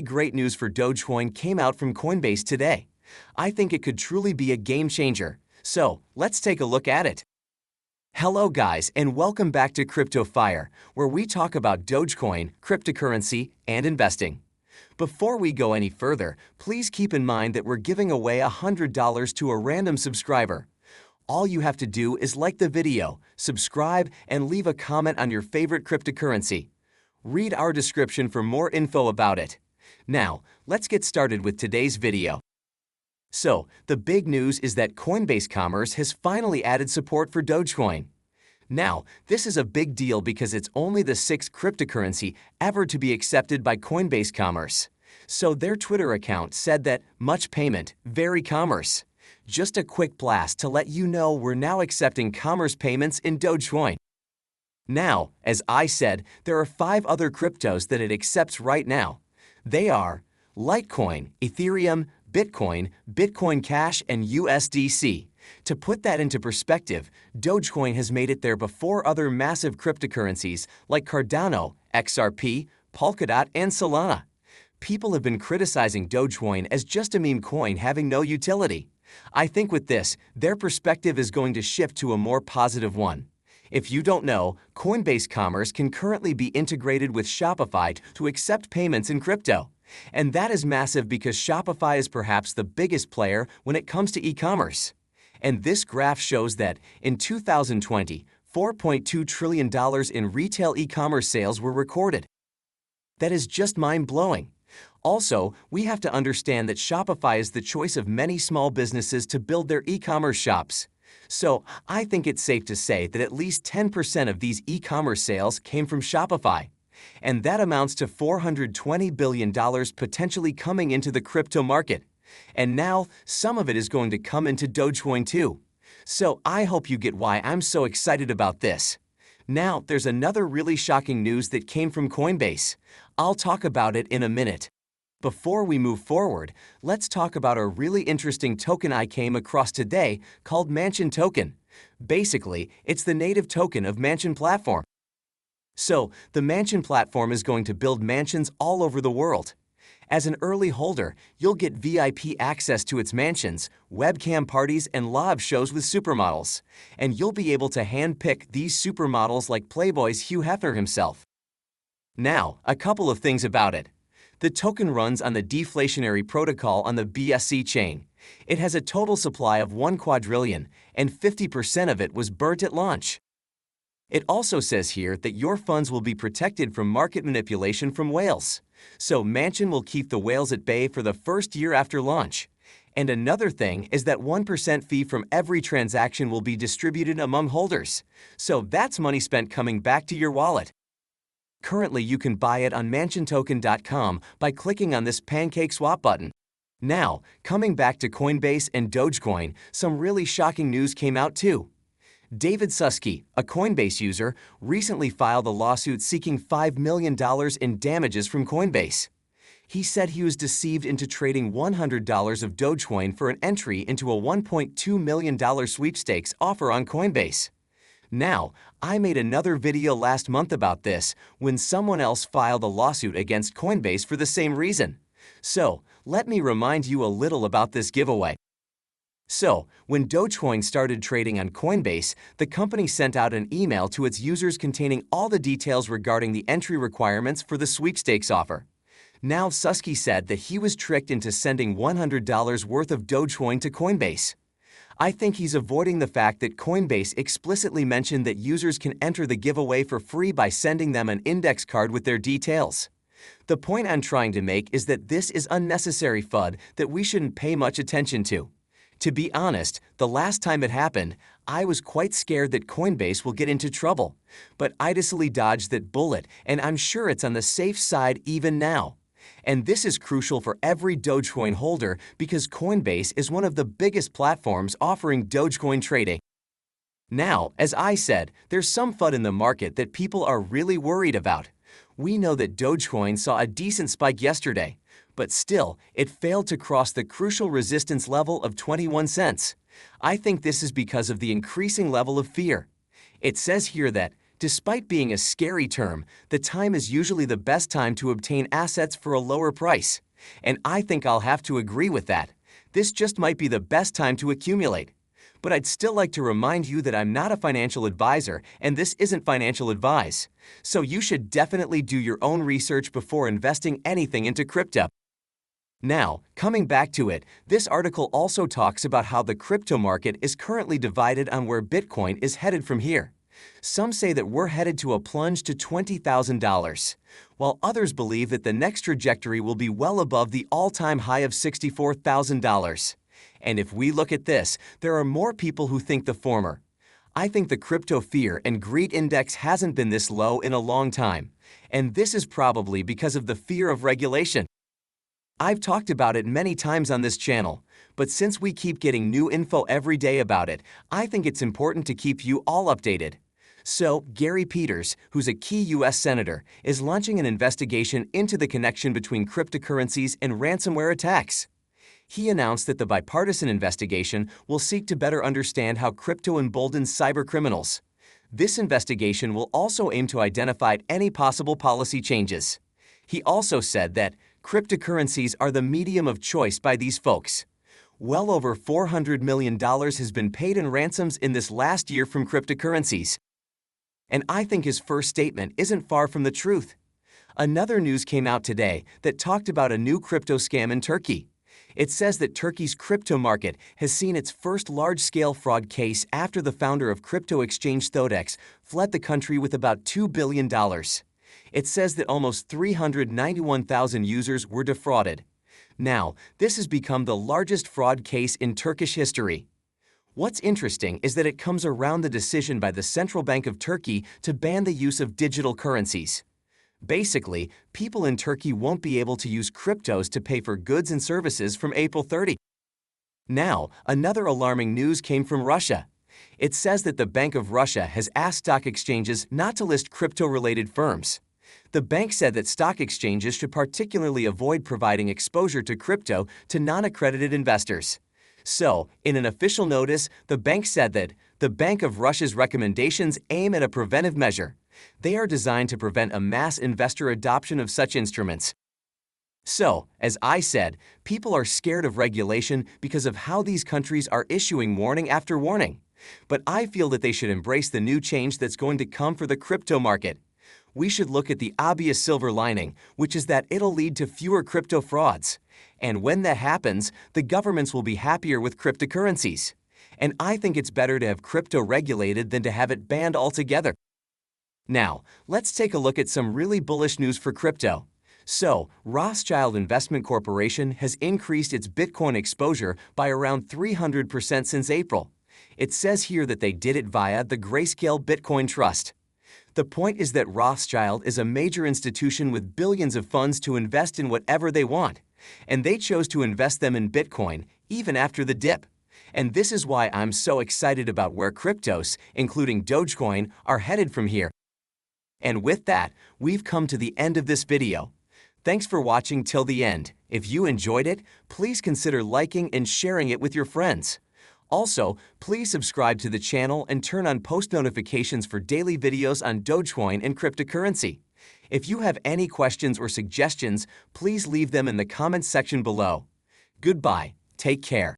Great news for Dogecoin came out from Coinbase today. I think it could truly be a game changer. So, let's take a look at it. Hello guys, and welcome back to Crypto Fire, where we talk about Dogecoin, cryptocurrency, and investing. Before we go any further, please keep in mind that we're giving away $100 to a random subscriber. All you have to do is like the video, subscribe, and leave a comment on your favorite cryptocurrency. Read our description for more info about it. Now, let's get started with today's video. So, the big news is that Coinbase Commerce has finally added support for Dogecoin. Now, this is a big deal because it's only the sixth cryptocurrency ever to be accepted by Coinbase Commerce. So their Twitter account said that, much payment, very commerce. Just a quick blast to let you know we're now accepting commerce payments in Dogecoin. Now, as I said, there are 5 other cryptos that it accepts right now. They are Litecoin, Ethereum, Bitcoin, Bitcoin Cash, and USDC. To put that into perspective, Dogecoin has made it there before other massive cryptocurrencies like Cardano, XRP, Polkadot, and Solana. People have been criticizing Dogecoin as just a meme coin having no utility. I think with this, their perspective is going to shift to a more positive one. If you don't know, Coinbase Commerce can currently be integrated with Shopify to accept payments in crypto. And that is massive because Shopify is perhaps the biggest player when it comes to e-commerce. And this graph shows that, in 2020, $4.2 trillion in retail e-commerce sales were recorded. That is just mind-blowing. Also, we have to understand that Shopify is the choice of many small businesses to build their e-commerce shops. So, I think it's safe to say that at least 10% of these e-commerce sales came from Shopify. And that amounts to $420 billion potentially coming into the crypto market. And now, some of it is going to come into Dogecoin too. So I hope you get why I'm so excited about this. Now, there's another really shocking news that came from Coinbase. I'll talk about it in a minute. Before we move forward, let's talk about a really interesting token I came across today called Mansion Token. Basically, it's the native token of Mansion Platform. So, the Mansion Platform is going to build mansions all over the world. As an early holder, you'll get VIP access to its mansions, webcam parties, and live shows with supermodels. And you'll be able to handpick these supermodels like Playboy's Hugh Hefner himself. Now, a couple of things about it. The token runs on the deflationary protocol on the BSC chain. It has a total supply of 1 quadrillion, and 50% of it was burnt at launch. It also says here that your funds will be protected from market manipulation from whales. So Mansion will keep the whales at bay for the first year after launch. And another thing is that 1% fee from every transaction will be distributed among holders. So that's money spent coming back to your wallet. Currently, you can buy it on mansiontoken.com by clicking on this Pancake Swap button. Now, coming back to Coinbase and Dogecoin, some really shocking news came out too. David Susky, a Coinbase user, recently filed a lawsuit seeking $5 million in damages from Coinbase. He said he was deceived into trading $100 of Dogecoin for an entry into a $1.2 million sweepstakes offer on Coinbase. Now, I made another video last month about this when someone else filed a lawsuit against Coinbase for the same reason. So, let me remind you a little about this giveaway. So, when Dogecoin started trading on Coinbase, the company sent out an email to its users containing all the details regarding the entry requirements for the sweepstakes offer. Now, Susky said that he was tricked into sending $100 worth of Dogecoin to Coinbase. I think he's avoiding the fact that Coinbase explicitly mentioned that users can enter the giveaway for free by sending them an index card with their details. The point I'm trying to make is that this is unnecessary FUD that we shouldn't pay much attention to. To be honest, the last time it happened, I was quite scared that Coinbase will get into trouble. But I decisively dodged that bullet, and I'm sure it's on the safe side even now. And this is crucial for every Dogecoin holder because Coinbase is one of the biggest platforms offering Dogecoin trading. Now, as I said, there's some FUD in the market that people are really worried about. We know that Dogecoin saw a decent spike yesterday, but still, it failed to cross the crucial resistance level of 21 cents. I think this is because of the increasing level of fear. It says here that Despite being a scary term, the time is usually the best time to obtain assets for a lower price. And I think I'll have to agree with that. This just might be the best time to accumulate. But I'd still like to remind you that I'm not a financial advisor and this isn't financial advice. So you should definitely do your own research before investing anything into crypto. Now, coming back to it, this article also talks about how the crypto market is currently divided on where Bitcoin is headed from here. Some say that we're headed to a plunge to $20,000, while others believe that the next trajectory will be well above the all-time high of $64,000. And if we look at this, there are more people who think the former. I think the crypto fear and greed index hasn't been this low in a long time, and this is probably because of the fear of regulation. I've talked about it many times on this channel, but since we keep getting new info every day about it, I think it's important to keep you all updated. So, Gary Peters, who's a key U.S. senator, is launching an investigation into the connection between cryptocurrencies and ransomware attacks. He announced that the bipartisan investigation will seek to better understand how crypto emboldens cybercriminals. This investigation will also aim to identify any possible policy changes. He also said that cryptocurrencies are the medium of choice by these folks. Well over $400 million has been paid in ransoms in this last year from cryptocurrencies. And I think his first statement isn't far from the truth. Another news came out today that talked about a new crypto scam in Turkey. It says that Turkey's crypto market has seen its first large-scale fraud case after the founder of crypto exchange Thodex fled the country with about $2 billion. It says that almost 391,000 users were defrauded. Now, this has become the largest fraud case in Turkish history. What's interesting is that it comes around the decision by the Central Bank of Turkey to ban the use of digital currencies. Basically, people in Turkey won't be able to use cryptos to pay for goods and services from April 30. Now, another alarming news came from Russia. It says that the Bank of Russia has asked stock exchanges not to list crypto-related firms. The bank said that stock exchanges should particularly avoid providing exposure to crypto to non-accredited investors. So, in an official notice, the bank said that the Bank of Russia's recommendations aim at a preventive measure. They are designed to prevent a mass investor adoption of such instruments. So, as I said, people are scared of regulation because of how these countries are issuing warning after warning. But I feel that they should embrace the new change that's going to come for the crypto market. We should look at the obvious silver lining, which is that it'll lead to fewer crypto frauds. And when that happens, the governments will be happier with cryptocurrencies. And I think it's better to have crypto regulated than to have it banned altogether. Now, let's take a look at some really bullish news for crypto. So, Rothschild Investment Corporation has increased its Bitcoin exposure by around 300% since April. It says here that they did it via the Grayscale Bitcoin Trust. The point is that Rothschild is a major institution with billions of funds to invest in whatever they want, and they chose to invest them in Bitcoin even after the dip. And this is why I'm so excited about where cryptos, including Dogecoin, are headed from here. And with that, we've come to the end of this video. Thanks for watching till the end. If you enjoyed it, please consider liking and sharing it with your friends. Also, please subscribe to the channel and turn on post notifications for daily videos on Dogecoin and cryptocurrency. If you have any questions or suggestions, please leave them in the comments section below. Goodbye. Take care.